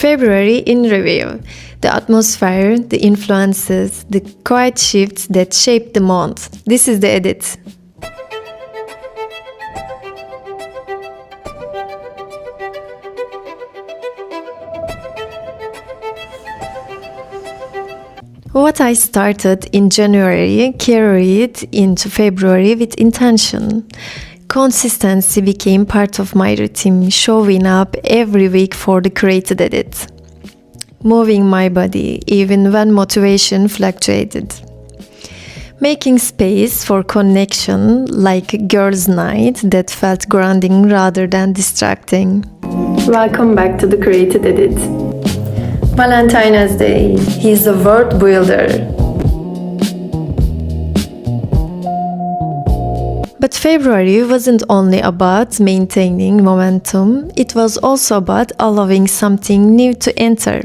February in review. The atmosphere, the influences, the quiet shifts that shape the month. This is the edit. What I started in January carried into February with intention. Consistency became part of my routine, showing up every week for the curated edit. Moving my body even when motivation fluctuated. Making space for connection like a girls' night that felt grounding rather than distracting. Welcome back to the curated edit. Valentine's Day. He's a world builder. But February wasn't only about maintaining momentum, it was also about allowing something new to enter.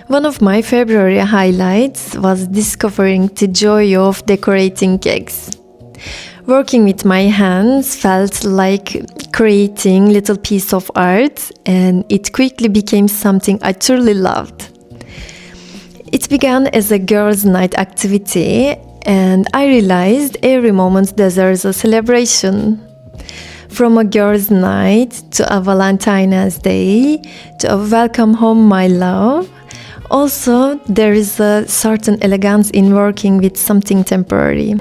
One of my February highlights was discovering the joy of decorating cakes. Working with my hands felt like creating little piece of art, and it quickly became something I truly loved. It began as a girls' night activity, and I realized every moment deserves a celebration. From a girls' night to a Valentine's Day to a welcome home my love. Also, there is a certain elegance in working with something temporary.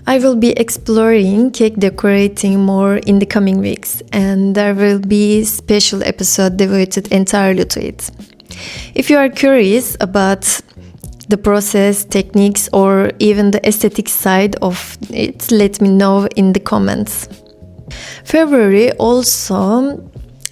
I will be exploring cake decorating more in the coming weeks, and there will be a special episode devoted entirely to it. If you are curious about the process, techniques, or even the aesthetic side of it, let me know in the comments. February also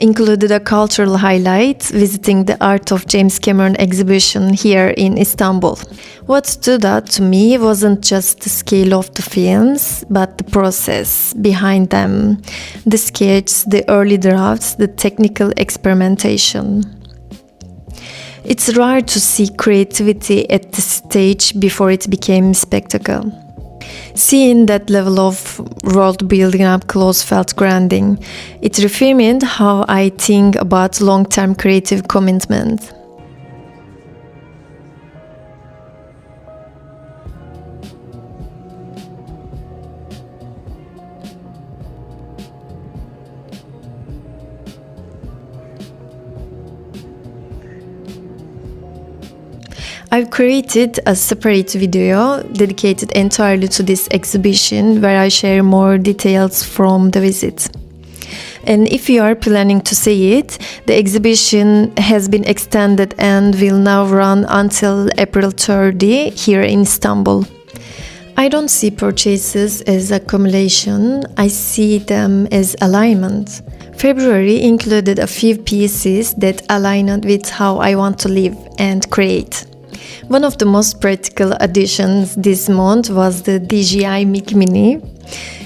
included a cultural highlight, visiting the Art of James Cameron exhibition here in Istanbul. What stood out to me wasn't just the scale of the films, but the process behind them, the sketches, the early drafts, the technical experimentation. It's rare to see creativity at this stage before it became spectacle. Seeing that level of world building up close felt grounding. It reaffirmed how I think about long-term creative commitment. I've created a separate video dedicated entirely to this exhibition where I share more details from the visit. And if you are planning to see it, the exhibition has been extended and will now run until April 30 here in Istanbul. I don't see purchases as accumulation, I see them as alignment. February included a few pieces that aligned with how I want to live and create. One of the most practical additions this month was the DJI Mic Mini.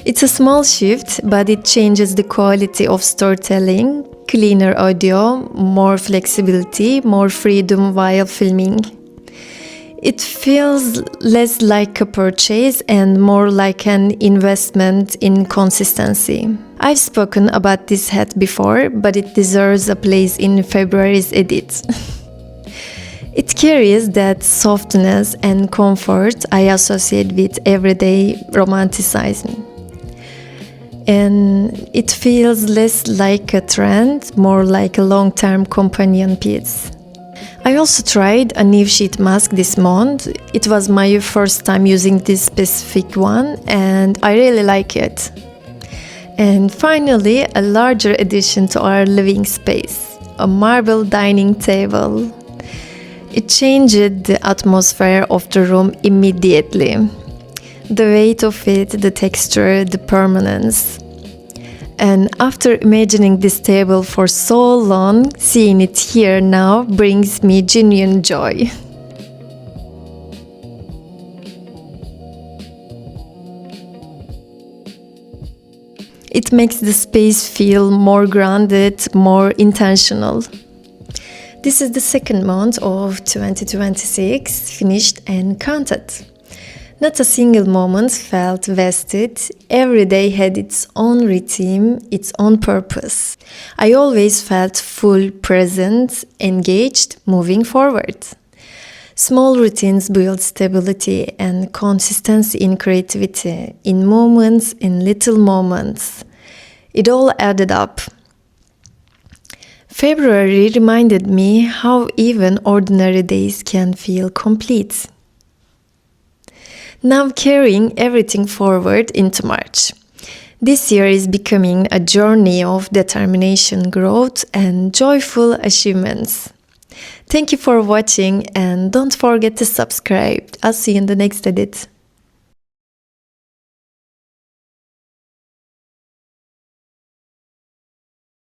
It's a small shift, but it changes the quality of storytelling, cleaner audio, more flexibility, more freedom while filming. It feels less like a purchase and more like an investment in consistency. I've spoken about this hat before, but it deserves a place in February's edit. It carries that softness and comfort I associate with everyday romanticism. And it feels less like a trend, more like a long-term companion piece. I also tried a new sheet mask this month. It was my first time using this specific one, and I really like it. And finally, a larger addition to our living space, a marble dining table. It changed the atmosphere of the room immediately. The weight of it, the texture, the permanence. And after imagining this table for so long, seeing it here now brings me genuine joy. It makes the space feel more grounded, more intentional. This is the second month of 2026, finished and counted. Not a single moment felt wasted. Every day had its own rhythm, its own purpose. I always felt full, present, engaged, moving forward. Small routines build stability and consistency in creativity, in moments, in little moments. It all added up. February reminded me how even ordinary days can feel complete. Now carrying everything forward into March. This year is becoming a journey of determination, growth, and joyful achievements. Thank you for watching and don't forget to subscribe. I'll see you in the next edit.